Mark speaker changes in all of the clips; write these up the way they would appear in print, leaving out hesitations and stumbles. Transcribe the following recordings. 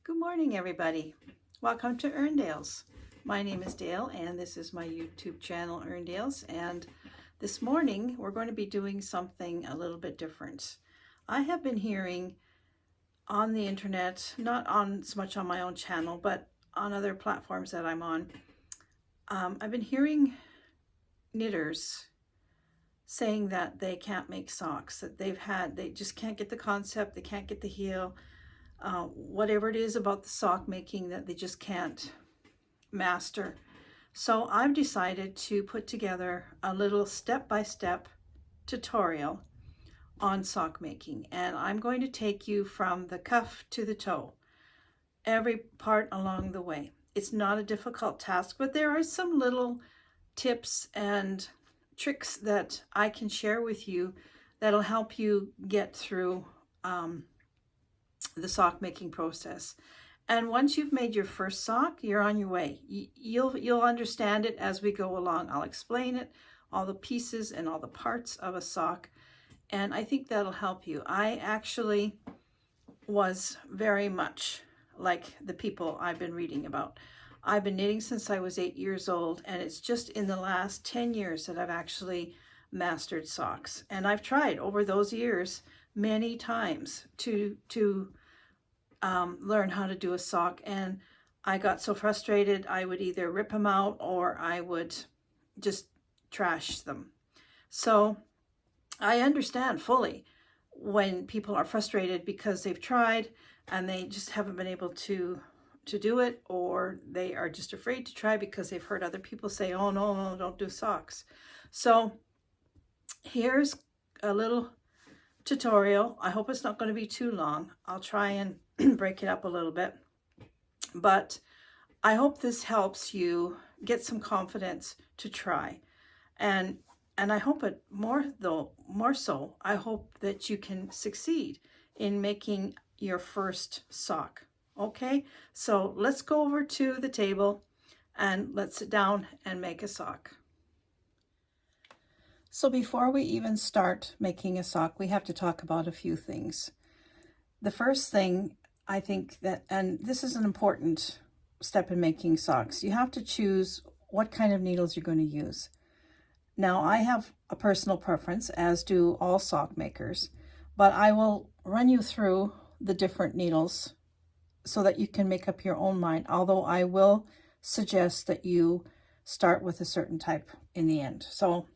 Speaker 1: Good morning, everybody. Welcome to Erndales. My name is Dale, and this is my YouTube channel, Erndales. And this morning, we're going to be doing something a little bit different. I have been hearing on the internet, not on so much on my own channel, but on other platforms that I'm on. I've been hearing knitters saying that they can't make socks, that they just can't get the concept, they can't get the heel. Whatever it is about the sock making that they just can't master. So I've decided to put together a little step-by-step tutorial on sock making, and I'm going to take you from the cuff to the toe, every part along the way. It's not a difficult task, but there are some little tips and tricks that I can share with you that'll help you get through the sock making process. And once you've made your first sock, you're on your way. You'll understand it as we go along. I'll explain it, all the pieces and all the parts of a sock, and I think that'll help you. I actually was very much like the people I've been reading about. I've been knitting since I was 8 years old, and it's just in the last 10 years that I've actually mastered socks. And I've tried over those years many times to learn how to do a sock, and I got so frustrated I would either rip them out or I would just trash them. So I understand fully when people are frustrated because they've tried and they just haven't been able to do it, or they are just afraid to try because they've heard other people say, oh no, don't do socks. So here's a little tutorial. I hope it's not going to be too long. I'll try and break it up a little bit, but I hope this helps you get some confidence to try, and I hope it more so I hope that you can succeed in making your first sock. Okay, so let's go over to the table and let's sit down and make a sock. So before we even start making a sock, we have to talk about a few things. The first thing, I think that, and this is an important step in making socks, you have to choose what kind of needles you're going to use. Now, I have a personal preference, as do all sock makers, but I will run you through the different needles so that you can make up your own mind, although I will suggest that you start with a certain type in the end. So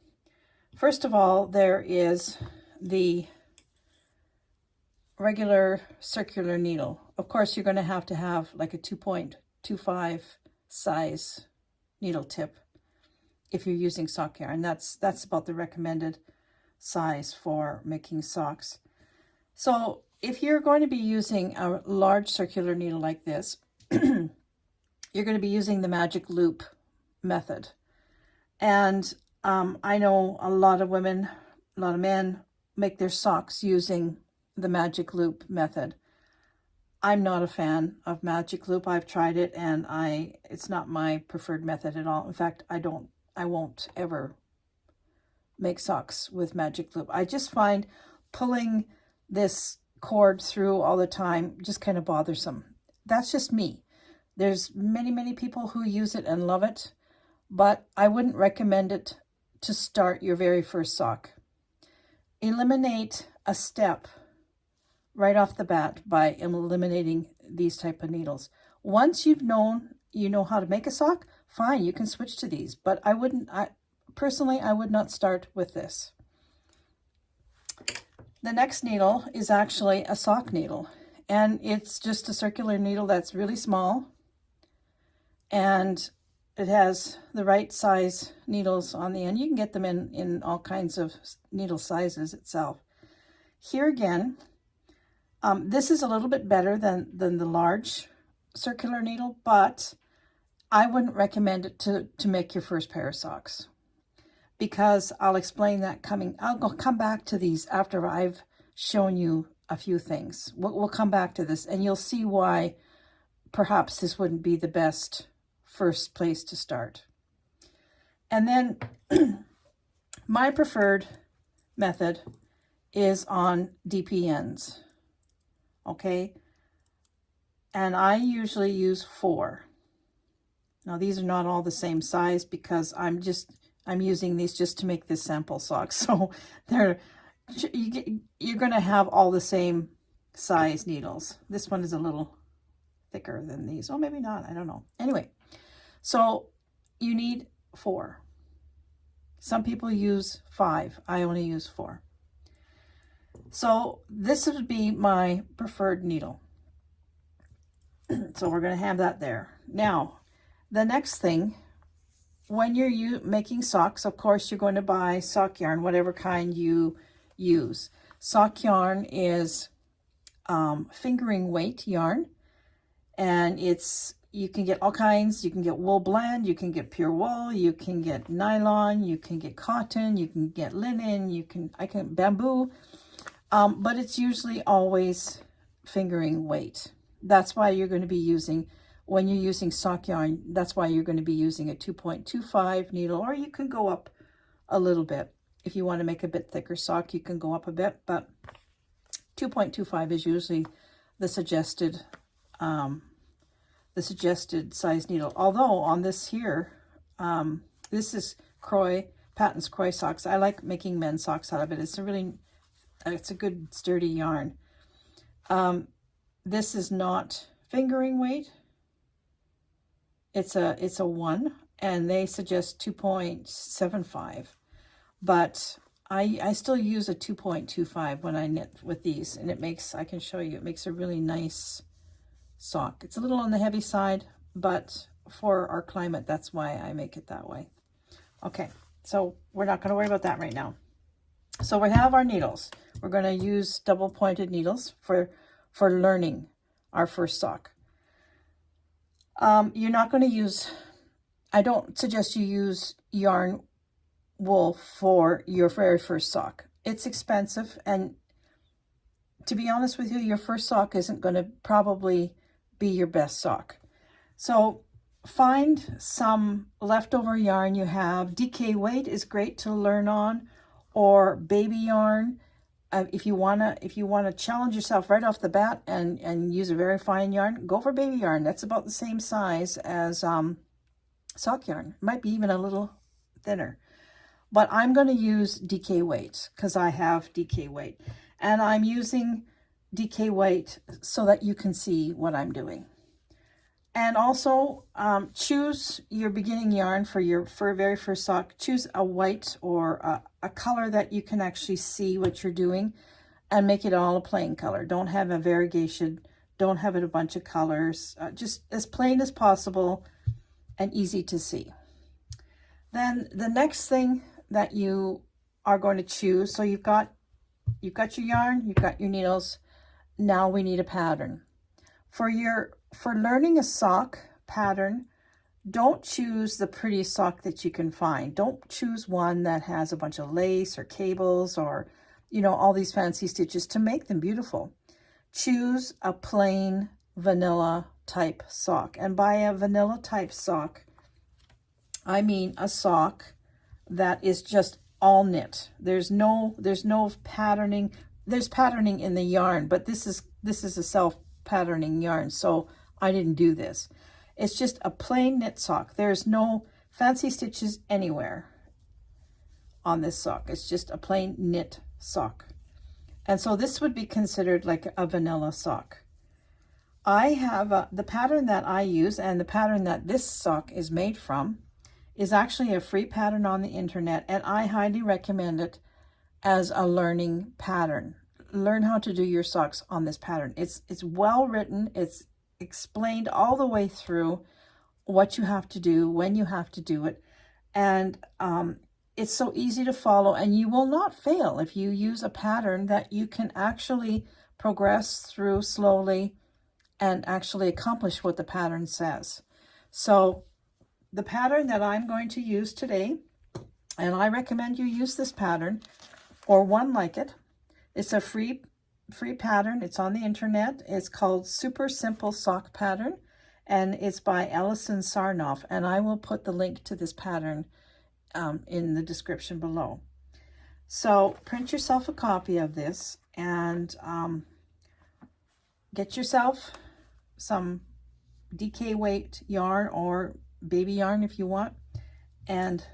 Speaker 1: first of all, there is the regular circular needle. Of course, you're going to have like a 2.25 size needle tip if you're using sock yarn. That's about the recommended size for making socks. So if you're going to be using a large circular needle like this, you're going to be using the magic loop method. And I know a lot of women, a lot of men make their socks using the magic loop method. I'm not a fan of magic loop. I've tried it, and it's not my preferred method at all. In fact, I won't ever make socks with magic loop. I just find pulling this cord through all the time just kind of bothersome. That's just me. There's many people who use it and love it, but I wouldn't recommend it to start your very first sock. Eliminate a step right off the bat by eliminating these type of needles. Once you know how to make a sock, fine, you can switch to these, but I would not start with this. The next needle is actually a sock needle, and it's just a circular needle that's really small, and it has the right size needles on the end. You can get them in all kinds of needle sizes itself. Here again, this is a little bit better than the large circular needle, but I wouldn't recommend it to make your first pair of socks, because I'll explain that I'll come back to these after I've shown you a few things. We'll come back to this, and you'll see why perhaps this wouldn't be the best first place to start. And then my preferred method is on DP ends. Okay, and I usually use 4. Now these are not all the same size because I'm using these just to make this sample sock. So you're going to have all the same size needles. This one is a little thicker than these. Oh, maybe not. I don't know. Anyway, so you need 4. Some people use 5. I only use 4. So this would be my preferred needle. So we're going to have that there. Now, the next thing, when you're making socks, of course, you're going to buy sock yarn, whatever kind you use. Sock yarn is fingering weight yarn, and you can get all kinds. You can get wool blend, you can get pure wool, you can get nylon, you can get cotton, you can get linen, I can bamboo, but it's usually always fingering weight. That's why you're going to be using, when you're using sock yarn, that's why you're going to be using a 2.25 needle, or you can go up a little bit. If you want to make a bit thicker sock, you can go up a bit, but 2.25 is usually the suggested size needle. Although on this here, this is Patton's Croy socks. I like making men's socks out of it. It's a good sturdy yarn. This is not fingering weight. It's a 1, and they suggest 2.75, but I still use a 2.25 when I knit with these, and I can show you, it makes a really nice sock. It's a little on the heavy side, but for our climate, that's why I make it that way. Okay, so we're not going to worry about that right now. So we have our needles. We're going to use double pointed needles for learning our first sock. You're not going to use, I don't suggest you use yarn wool for your very first sock. It's expensive, and to be honest with you, your first sock isn't going to probably be your best sock. So find some leftover yarn you have. DK weight is great to learn on, or baby yarn. If you wanna challenge yourself right off the bat and use a very fine yarn, go for baby yarn. That's about the same size as sock yarn. It might be even a little thinner. But I'm going to use DK weight because I have DK weight. And I'm using DK weight so that you can see what I'm doing. And also choose your beginning yarn for your very first sock. Choose a white or a color that you can actually see what you're doing, and make it all a plain color. Don't have a variegation. Don't have it a bunch of colors. Just as plain as possible and easy to see. Then the next thing that you are going to choose, so you've got your yarn, you've got your needles. Now we need a pattern. For learning a sock pattern, don't choose the prettiest sock that you can find. Don't choose one that has a bunch of lace or cables or, all these fancy stitches to make them beautiful. Choose a plain vanilla type sock. And by a vanilla type sock, I mean a sock that is just all knit. There's no patterning. There's patterning in the yarn, but this is a self-patterning yarn, so I didn't do this. It's just a plain knit sock. There's no fancy stitches anywhere on this sock. It's just a plain knit sock. And so this would be considered like a vanilla sock. I have the pattern that I use, and the pattern that this sock is made from is actually a free pattern on the internet, and I highly recommend it as a learning pattern. Learn how to do your socks on this pattern. It's well written. It's explained all the way through what you have to do, when you have to do it, and it's so easy to follow, and you will not fail if you use a pattern that you can actually progress through slowly and actually accomplish what the pattern says. So the pattern that I'm going to use today, and I recommend you use this pattern or one like it. It's a free pattern. It's on the internet. It's called Super Simple Sock Pattern, and it's by Allison Sarnoff, and I will put the link to this pattern in the description below. So print yourself a copy of this, and get yourself some DK weight yarn or baby yarn if you want, and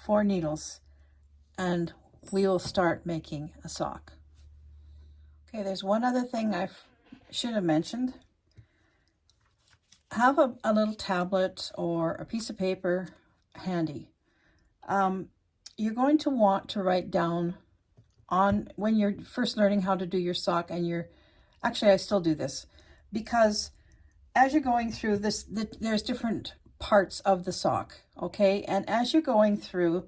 Speaker 1: 4 needles, and we will start making a sock. Okay, there's one other thing I should have mentioned. Have a little tablet or a piece of paper handy. You're going to want to write down on when you're first learning how to do your sock, and actually I still do this, because as you're going through this, there's different parts of the sock, okay? And as you're going through,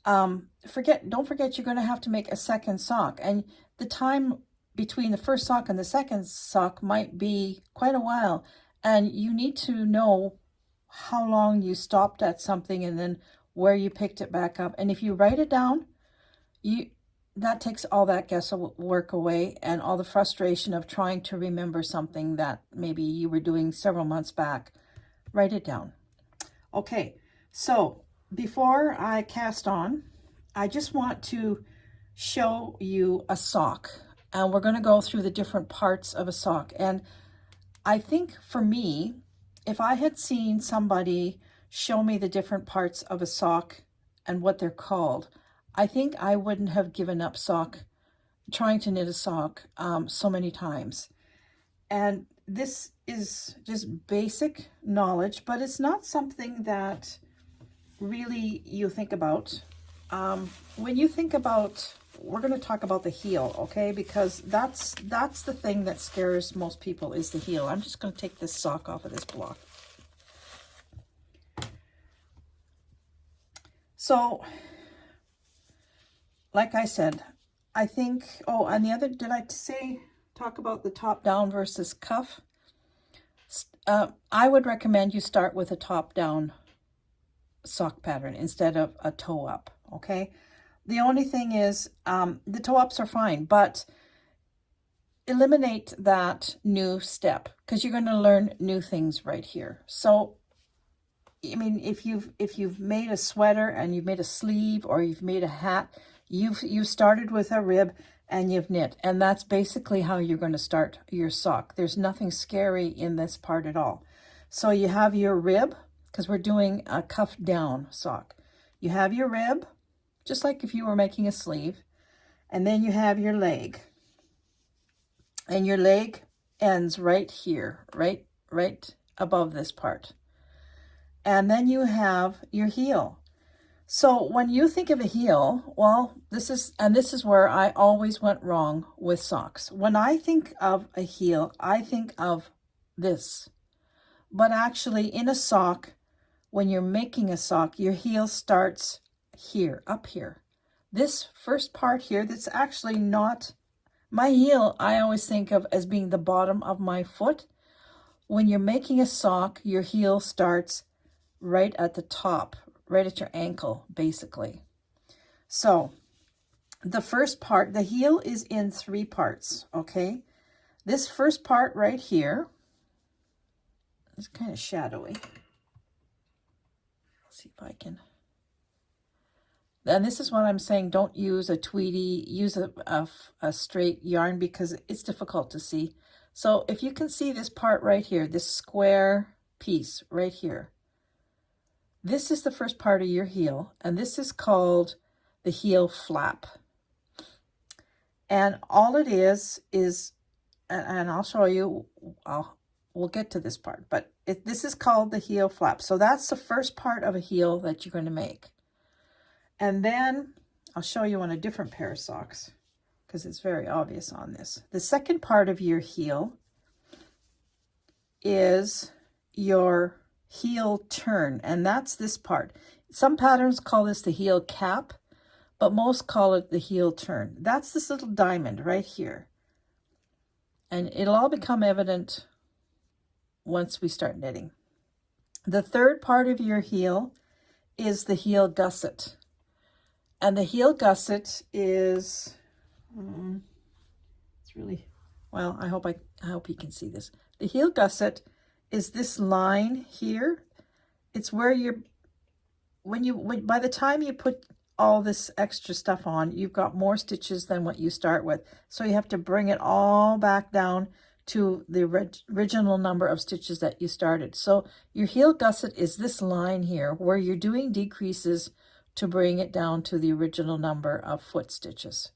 Speaker 1: don't forget you're going to have to make a second sock, and the time between the first sock and the second sock might be quite a while, and you need to know how long you stopped at something and then where you picked it back up. And if you write it down, that takes all that guesswork away and all the frustration of trying to remember something that maybe you were doing several months back. Write it down. Okay, so before I cast on, I just want to show you a sock, and we're going to go through the different parts of a sock. And I think for me, if I had seen somebody show me the different parts of a sock and what they're called, I think I wouldn't have given up trying to knit a sock so many times. And this is just basic knowledge, but it's not something that really you think about. When you think about, we're going to talk about the heel, okay? Because that's the thing that scares most people, is the heel. I'm just going to take this sock off of this block. So, like I said, I think, and the other, did I talk about the top down versus cuff? I would recommend you start with a top down sock pattern instead of a toe up, okay? The only thing is, the toe ups are fine, but eliminate that new step, because you're going to learn new things right here. So, I mean, if you've made a sweater and you've made a sleeve, or you've made a hat, you've started with a rib and you've knit, and that's basically how you're going to start your sock. There's nothing scary in this part at all. So you have your rib, because we're doing a cuff down sock. You have your rib, just like if you were making a sleeve, and then you have your leg, and your leg ends right here, right above this part. And then you have your heel. So when you think of a heel, well, this is where I always went wrong with socks. When I think of a heel, I think of this. But actually in a sock, when you're making a sock, your heel starts here, up here. This first part here, that's actually not my heel, I always think of as being the bottom of my foot. When you're making a sock, your heel starts right at the top, right at your ankle, basically. So the first part, the heel is in 3 parts, okay? This first part right here is kind of shadowy. Let's see if I can. And this is what I'm saying, don't use a tweedy, use a straight yarn, because it's difficult to see. So if you can see this part right here, this square piece right here, this is the first part of your heel, and this is called the heel flap. And all it is, and I'll show you, we'll get to this part, but this is called the heel flap. So that's the first part of a heel that you're going to make. And then I'll show you on a different pair of socks, because it's very obvious on this. The second part of your heel is your heel turn, and that's this part. Some patterns call this the heel cap, but most call it the heel turn. That's this little diamond right here, and it'll all become evident once we start knitting. The third part of your heel is the heel gusset, and the heel gusset is it's really, well, I hope you can see this. The heel gusset is this line here. It's where by the time you put all this extra stuff on, you've got more stitches than what you start with. So you have to bring it all back down to the original number of stitches that you started. So your heel gusset is this line here where you're doing decreases to bring it down to the original number of foot stitches.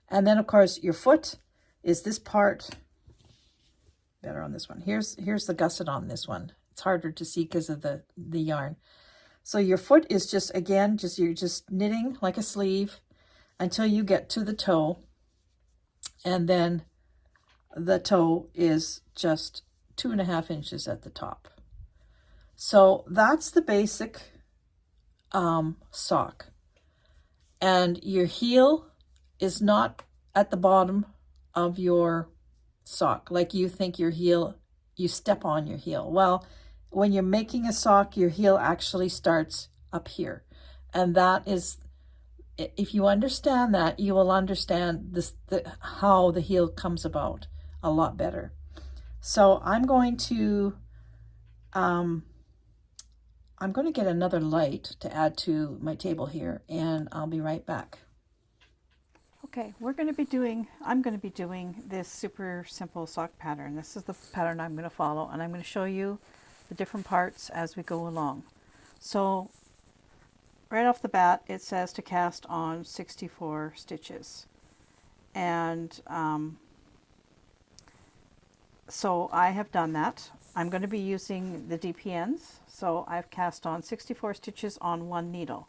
Speaker 1: And then of course your foot is this part, better on this one. Here's the gusset on this one. It's harder to see because of the yarn. So your foot is just, again, you're just knitting like a sleeve until you get to the toe, and then the toe is just 2.5 inches at the top. So that's the basic sock. And your heel is not at the bottom of your sock like you think your heel, you step on your heel. Well, when you're making a sock, your heel actually starts up here. And that is, if you understand that, you will understand how the heel comes about a lot better. So I'm going to get another light to add to my table here, and I'll be right back. Okay, I'm going to be doing this super simple sock pattern. This is the pattern I'm going to follow, and I'm going to show you the different parts as we go along. So right off the bat, it says to cast on 64 stitches. And so I have done that. I'm going to be using the DPNs. So I've cast on 64 stitches on one needle.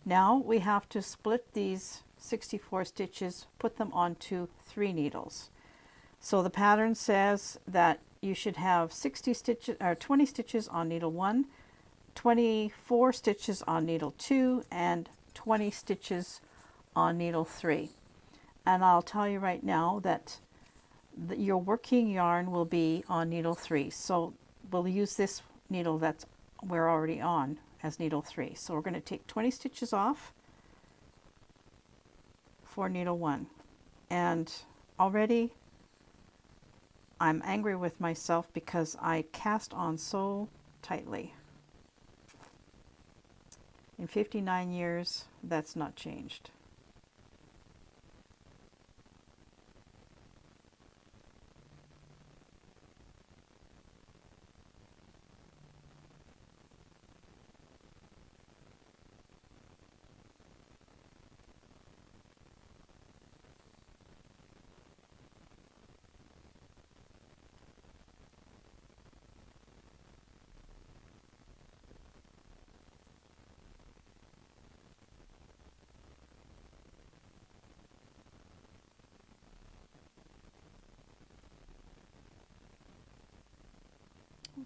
Speaker 1: Now we have to split these 64 stitches, put them onto 3 needles. So the pattern says that you should have 60 stitches or 20 stitches on needle 1, 24 stitches on needle 2, and 20 stitches on needle 3. And I'll tell you right now that your working yarn will be on needle 3. So we'll use this needle that we're already on as needle 3. So we're going to take 20 stitches off for needle 1. And already I'm angry with myself because I cast on so tightly. In 59 years, that's not changed.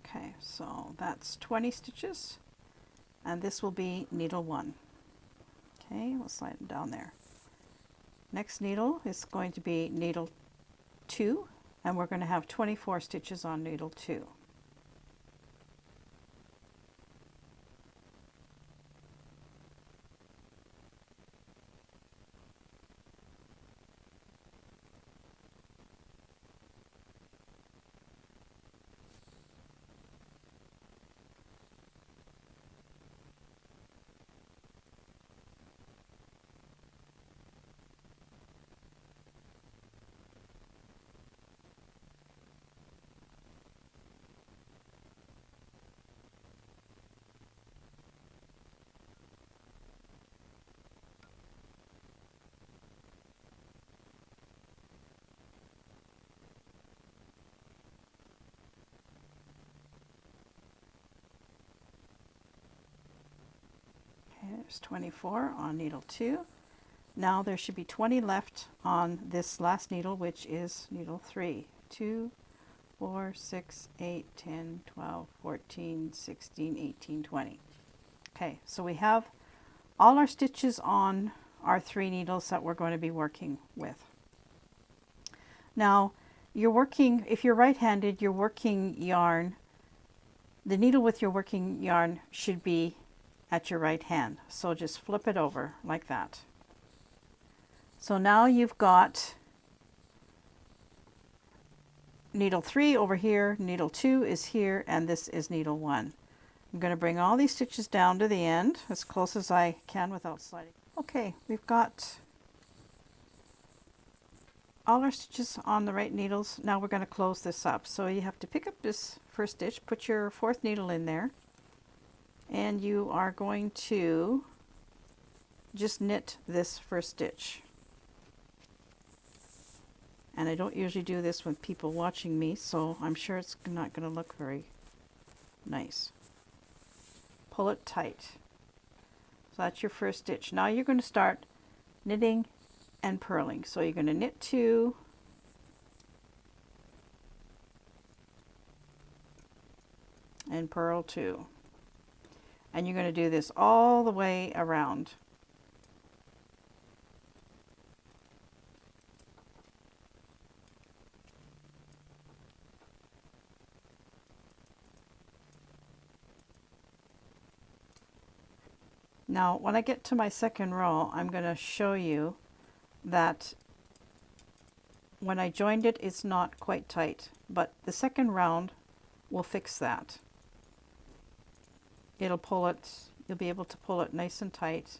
Speaker 1: Okay, so that's 20 stitches, and this will be needle 1. Okay, we'll slide it down there. Next needle is going to be needle 2, and we're going to have 24 stitches on needle 2. There's 24 on needle 2. Now there should be 20 left on this last needle, which is needle 3. 2, 4, 6, 8, 10, 12, 14, 16, 18, 20. Okay, so we have all our stitches on our 3 needles that we're going to be working with. Now, if you're right-handed, your working yarn, the needle with your working yarn should be at your right hand. So just flip it over like that. So now you've got needle 3 over here, needle 2 is here, and this is needle 1. I'm going to bring all these stitches down to the end as close as I can without sliding. Okay, we've got all our stitches on the right needles. Now we're going to close this up. So you have to pick up this first stitch, put your fourth needle in there, and you are going to just knit this first stitch. And I don't usually do this with people watching me, so I'm sure it's not going to look very nice. Pull it tight. So that's your first stitch. Now you're going to start knitting and purling. So you're going to knit 2, and purl 2. And you're going to do this all the way around. Now, when I get to my second row, I'm going to show you that when I joined it, it's not quite tight, but the second round will fix that. It'll pull it, you'll be able to pull it nice and tight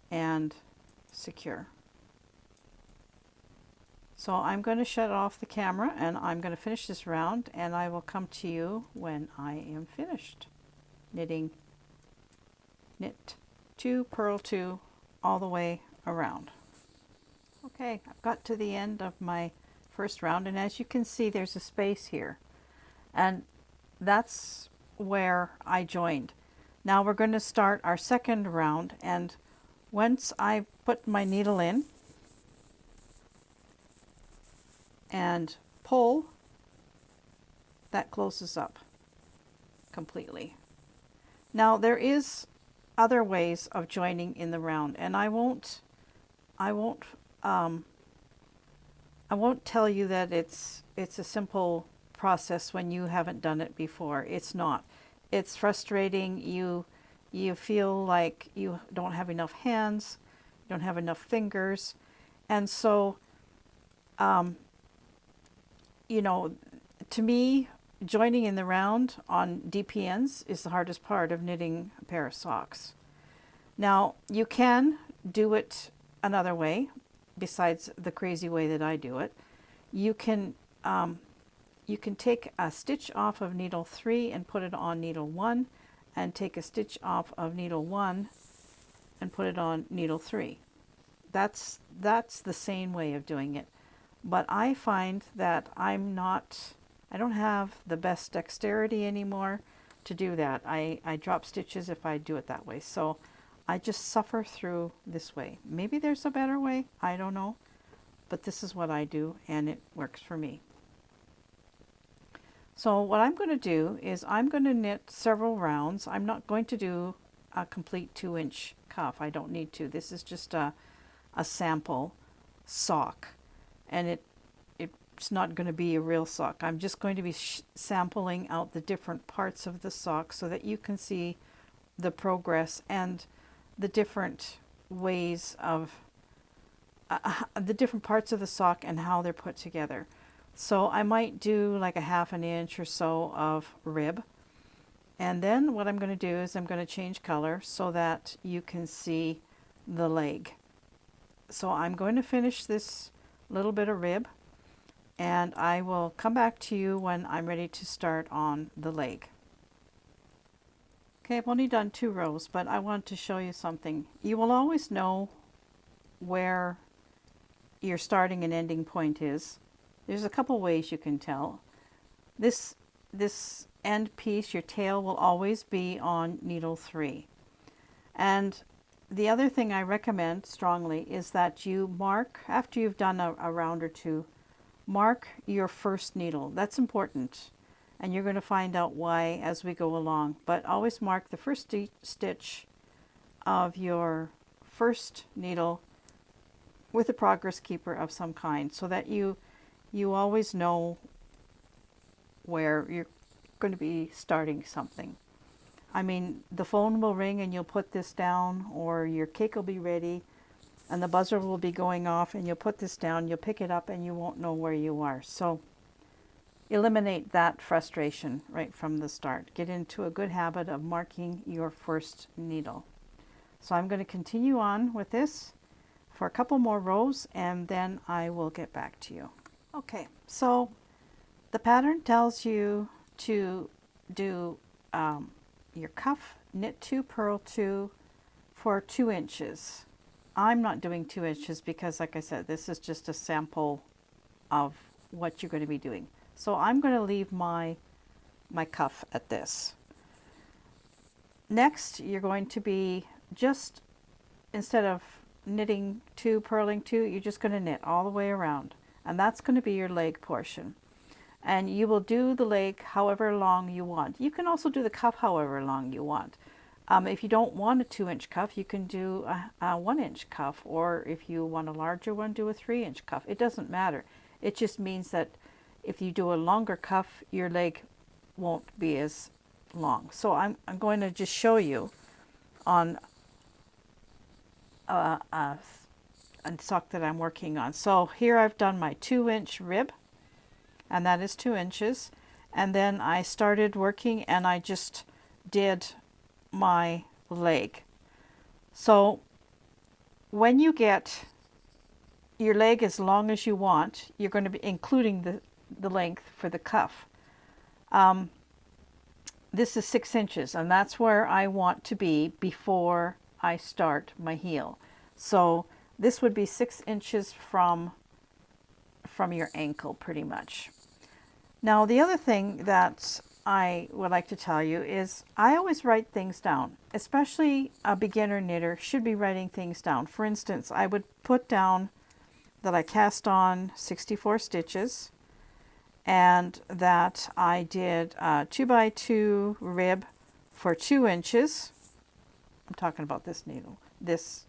Speaker 1: and secure. So I'm going to shut off the camera and I'm going to finish this round, and I will come to you when I am finished knitting. Knit 2, purl 2 all the way around. Okay, I've got to the end of my first round, and as you can see there's a space here, and that's where I joined. Now we're going to start our second round, and once I put my needle in and pull, that closes up completely. Now there is other ways of joining in the round, and I won't tell you that it's a simple process when you haven't done it before. It's not. It's frustrating. You feel like you don't have enough hands, you don't have enough fingers, and so you know, to me, joining in the round on DPNs is the hardest part of knitting a pair of socks. Now, you can do it another way, besides the crazy way that I do it. You can take a stitch off of needle 3 and put it on needle 1, and take a stitch off of needle 1 and put it on needle 3. That's the same way of doing it. But I find that I don't have the best dexterity anymore to do that. I drop stitches if I do it that way. So I just suffer through this way. Maybe there's a better way, I don't know. But this is what I do, and it works for me. So what I'm going to do is I'm going to knit several rounds. I'm not going to do a complete 2-inch cuff. I don't need to. This is just a sample sock. And it's not going to be a real sock. I'm just going to be sampling out the different parts of the sock so that you can see the progress and the different ways of the different parts of the sock and how they're put together. So I might do like a 1/2 inch or so of rib, and then what I'm going to do is I'm going to change color so that you can see the leg. So I'm going to finish this little bit of rib, and I will come back to you when I'm ready to start on the leg. Okay, I've only done 2 rows, but I want to show you something. You will always know where your starting and ending point is. There's a couple ways you can tell. This end piece, your tail, will always be on needle 3. And the other thing I recommend strongly is that you mark, after you've done a round or 2, mark your first needle. That's important, and you're going to find out why as we go along. But always mark the first stitch of your first needle with a progress keeper of some kind, so that you always know where you're going to be starting something. I mean, the phone will ring and you'll put this down, or your cake will be ready and the buzzer will be going off and you'll put this down, you'll pick it up and you won't know where you are. So eliminate that frustration right from the start. Get into a good habit of marking your first needle. So I'm going to continue on with this, for a couple more rows, and then I will get back to you. Okay, so the pattern tells you to do your cuff, knit 2, purl 2 for 2 inches. I'm not doing 2 inches because, like I said, this is just a sample of what you're going to be doing. So I'm going to leave my cuff at this. Next, you're going to be just, instead of knitting 2, purling 2, you're just going to knit all the way around. And that's going to be your leg portion. And you will do the leg however long you want. You can also do the cuff however long you want. If you don't want a 2-inch cuff, you can do a 1-inch cuff, or if you want a larger one, do a 3-inch cuff. It doesn't matter. It just means that if you do a longer cuff, your leg won't be as long. So I'm going to just show you on a sock that I'm working on. So here I've done my 2-inch rib, and that is 2 inches. And then I started working and I just did my leg. So when you get your leg as long as you want, you're going to be including the length for the cuff. This is 6 inches, and that's where I want to be before I start my heel. So this would be 6 inches from your ankle, pretty much. Now, the other thing that I would like to tell you is I always write things down, especially a beginner knitter should be writing things down. For instance, I would put down that I cast on 64 stitches and that I did a 2x2 rib for 2 inches. I'm talking about this needle, this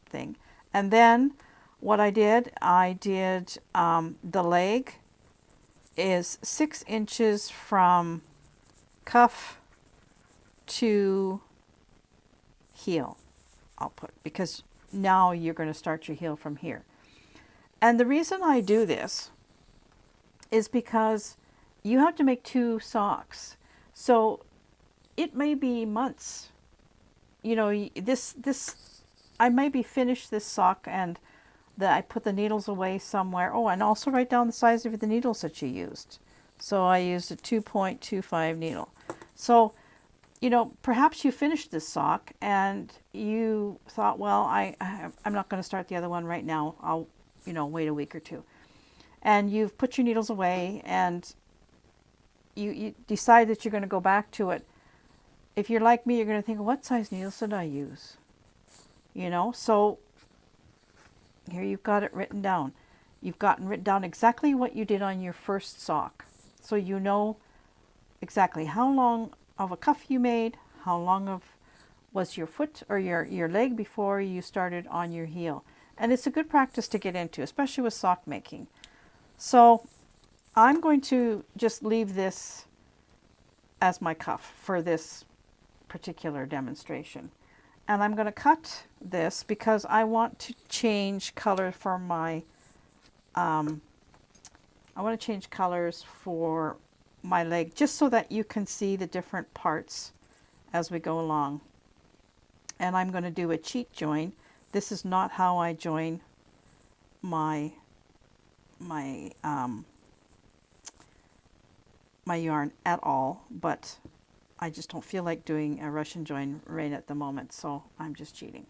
Speaker 1: thing. And then what I did the leg is 6 inches from cuff to heel, I'll put, because now you're going to start your heel from here. And the reason I do this is because you have to make 2 socks. So it may be months. You know, I maybe finish this sock and I put the needles away somewhere. Oh, and also write down the size of the needles that you used. So I used a 2.25 needle. So, you know, perhaps you finished this sock and you thought, well, I'm not going to start the other one right now. I'll, you know, wait a week or 2. And you've put your needles away and you decide that you're going to go back to it. If you're like me, you're going to think, what size needles did I use? You know, so here you've got it written down. You've gotten written down exactly what you did on your first sock. So you know exactly how long of a cuff you made, how long of was your foot or your leg before you started on your heel. And it's a good practice to get into, especially with sock making. So I'm going to just leave this as my cuff for this particular demonstration. And I'm going to cut this because I want to change color for my, I want to change colors for my leg just so that you can see the different parts as we go along. And I'm going to do a cheat join. This is not how I join my yarn at all, but I just don't feel like doing a Russian join right at the moment, so I'm just cheating.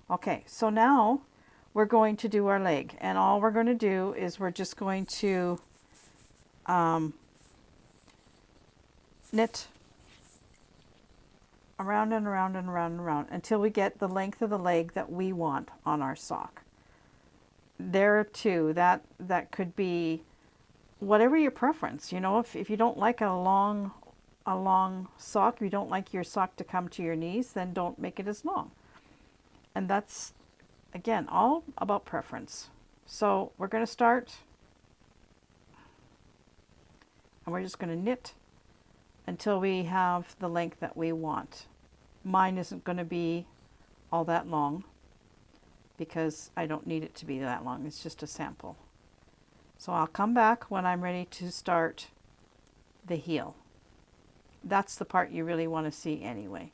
Speaker 1: Okay, so now we're going to do our leg, and all we're going to do is we're just going to knit around and around and around and around until we get the length of the leg that we want on our sock. There too, that could be whatever your preference. You know, if you don't like a long sock, if you don't like your sock to come to your knees, then don't make it as long. And that's, again, all about preference. So we're going to start, and we're just going to knit until we have the length that we want. Mine isn't going to be all that long because I don't need it to be that long. It's just a sample. So I'll come back when I'm ready to start the heel. That's the part you really want to see anyway.